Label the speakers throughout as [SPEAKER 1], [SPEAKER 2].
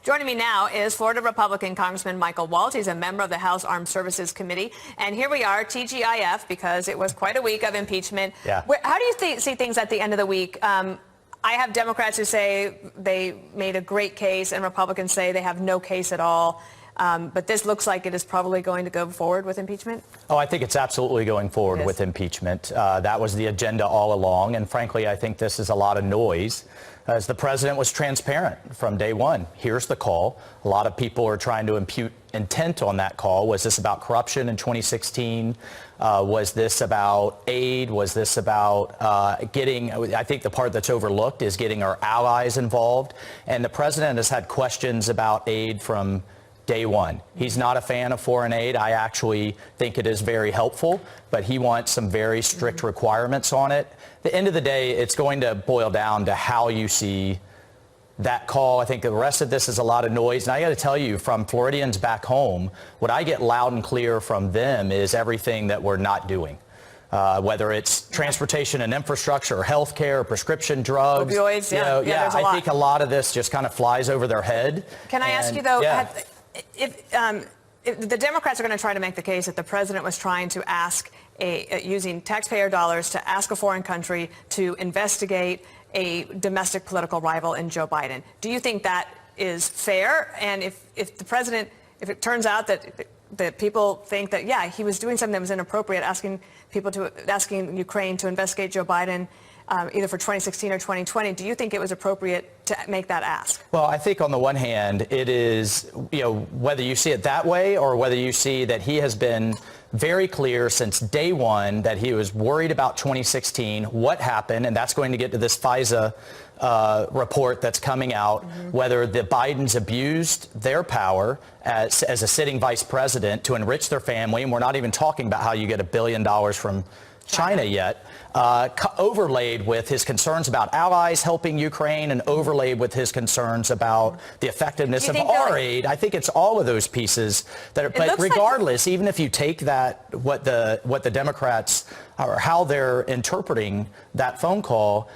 [SPEAKER 1] Joining me now is Florida Republican Congressman Michael Waltz. He's a member of the House Armed Services Committee. And here we are, TGIF, because it was quite a week of impeachment.
[SPEAKER 2] Yeah.
[SPEAKER 1] How do you see things at the end of the week? I have Democrats who say they made a great case, and Republicans say they have no case at all. But this looks like it is probably going to go forward with impeachment?
[SPEAKER 2] Oh, I think it's absolutely going forward with impeachment. That was the agenda all along. And frankly, I think this is a lot of noise, as the president was transparent from day one. Here's the call. A lot of people are trying to impute intent on that call. Was this about corruption in 2016? Was this about aid? Was this about I think the part that's overlooked is getting our allies involved. And the president has had questions about aid from day one. He's not a fan of foreign aid. I actually think it is very helpful, but he wants some very strict requirements on it. At the end of the day, it's going to boil down to how you see that call. I think the rest of this is a lot of noise. And I got to tell you, from Floridians back home, what I get loud and clear from them is everything that we're not doing. Whether it's transportation and infrastructure, or health care, or prescription drugs.
[SPEAKER 1] Opioids,
[SPEAKER 2] I think a lot of this just kind of flies over their head.
[SPEAKER 1] Can I ask you, though, if the Democrats are going to try to make the case that the president was trying to ask, using taxpayer dollars to ask a foreign country to investigate a domestic political rival in Joe Biden, do you think that is fair? And if the president, if it turns out that people think that, yeah, he was doing something that was inappropriate, asking Ukraine to investigate Joe Biden, either for 2016 or 2020, do you think it was appropriate to make that ask?
[SPEAKER 2] Well, I think on the one hand, it is, whether you see it that way or whether you see that he has been very clear since day one that he was worried about 2016, what happened, and that's going to get to this FISA report that's coming out, whether the Bidens abused their power as a sitting vice president to enrich their family, and we're not even talking about how you get $1 billion from China yet, overlaid with his concerns about allies helping Ukraine and overlaid with his concerns about the effectiveness of our aid. I think it's all of those pieces that are, but regardless, even if you take that, what the Democrats, or how they're interpreting that phone call,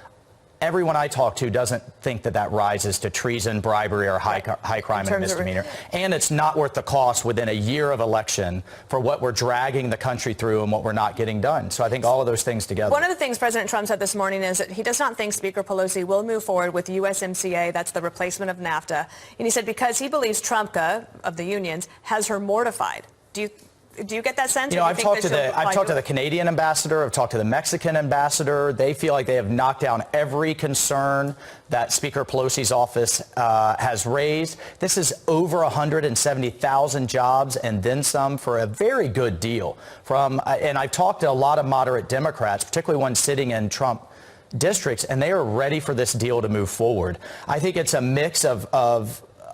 [SPEAKER 2] everyone I talk to doesn't think that rises to treason, bribery, or high crime and misdemeanor. And it's not worth the cost within a year of election for what we're dragging the country through and what we're not getting done. So I think all of those things together.
[SPEAKER 1] One of the things President Trump said this morning is that he does not think Speaker Pelosi will move forward with USMCA. That's the replacement of NAFTA. And he said because he believes Trumpka, of the unions, has her mortified. Do you get that sense?
[SPEAKER 2] I've talked to the Canadian ambassador. I've talked to the Mexican ambassador. They feel like they have knocked down every concern that Speaker Pelosi's office has raised. This is over 170,000 jobs and then some for a very good deal. And I've talked to a lot of moderate Democrats, particularly ones sitting in Trump districts, and they are ready for this deal to move forward. I think it's a mix of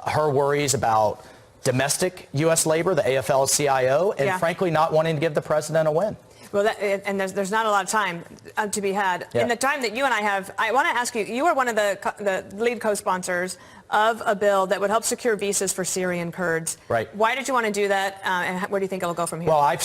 [SPEAKER 2] her worries about domestic U.S. labor, the AFL-CIO, and frankly not wanting to give the president a win.
[SPEAKER 1] Well, and there's not a lot of time to be had. In the time that you and I have, I want to ask you, you are one of the lead co-sponsors of a bill that would help secure visas for Syrian Kurds.
[SPEAKER 2] Right.
[SPEAKER 1] Why did you want to do that, and where do you think it will go from here?
[SPEAKER 2] Well, I've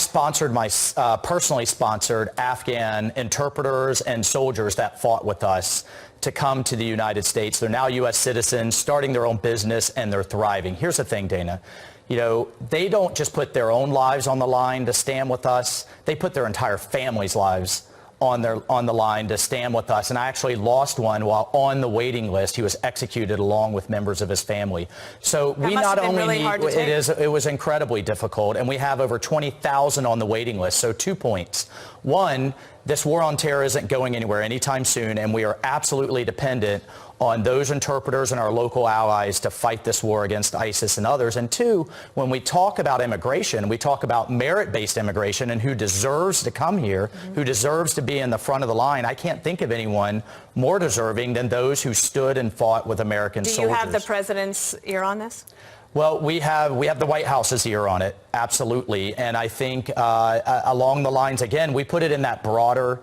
[SPEAKER 2] personally sponsored Afghan interpreters and soldiers that fought with us to come to the United States. They're now U.S. citizens, starting their own business, and they're thriving. Here's the thing, Dana. They don't just put their own lives on the line to stand with us. They put their entire family's lives on the line to stand with us. And I actually lost one while on the waiting list. He was executed along with members of his family. So we not only it was incredibly difficult, and we have over 20,000 on the waiting list. So 2 points. One, this war on terror isn't going anywhere anytime soon, and we are absolutely dependent on those interpreters and our local allies to fight this war against ISIS and others. And two, when we talk about immigration, we talk about merit-based immigration and who deserves to come here, who deserves to be in the front of the line. I can't think of anyone more deserving than those who stood and fought with American soldiers.
[SPEAKER 1] Do you have the president's ear on this?
[SPEAKER 2] Well, we have the White House's ear on it, absolutely. And I think along the lines, again, we put it in that broader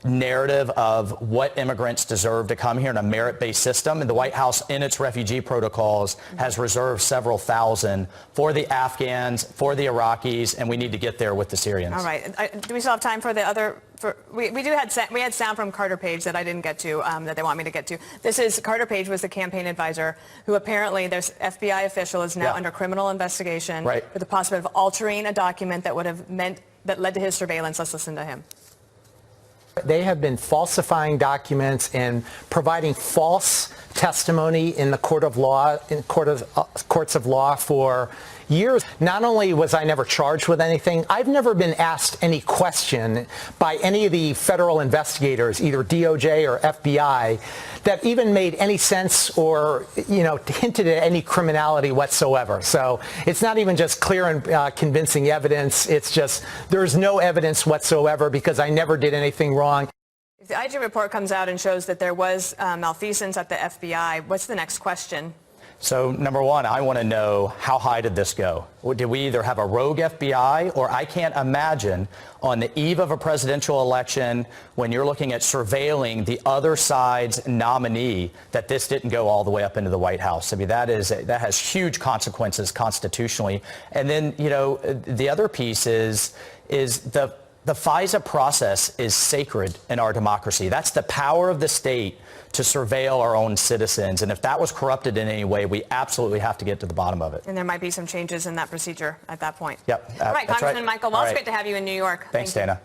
[SPEAKER 2] narrative of what immigrants deserve to come here in a merit-based system. And the White House, in its refugee protocols, has reserved several thousand for the Afghans, for the Iraqis, and we need to get there with the Syrians.
[SPEAKER 1] All right. Do we still have time for the other? We had sound from Carter Page that I didn't get to, that they want me to get to. This is Carter Page was the campaign advisor who apparently there's FBI official is now under criminal investigation for the possibility of altering a document that would have that led to his surveillance. Let's listen to him.
[SPEAKER 3] They have been falsifying documents and providing false testimony in the courts of law for years. Not only was I never charged with anything, I've never been asked any question by any of the federal investigators, either DOJ or FBI, that even made any sense or, hinted at any criminality whatsoever. So it's not even just clear and convincing evidence. It's just there's no evidence whatsoever because I never did anything wrong.
[SPEAKER 1] If the IG report comes out and shows that there was malfeasance at the FBI, what's the next question?
[SPEAKER 2] So, number one, I want to know, how high did this go? Did we either have a rogue FBI, or I can't imagine on the eve of a presidential election when you're looking at surveilling the other side's nominee that this didn't go all the way up into the White House. I mean, that has huge consequences constitutionally. And then, the other piece is the FISA process is sacred in our democracy. That's the power of the state to surveil our own citizens. And if that was corrupted in any way, we absolutely have to get to the bottom of it.
[SPEAKER 1] And there might be some changes in that procedure at that point.
[SPEAKER 2] Yep.
[SPEAKER 1] All right, Congressman Michael Waltz,
[SPEAKER 2] All right.
[SPEAKER 1] great to have you in New York.
[SPEAKER 2] Thanks, Dana.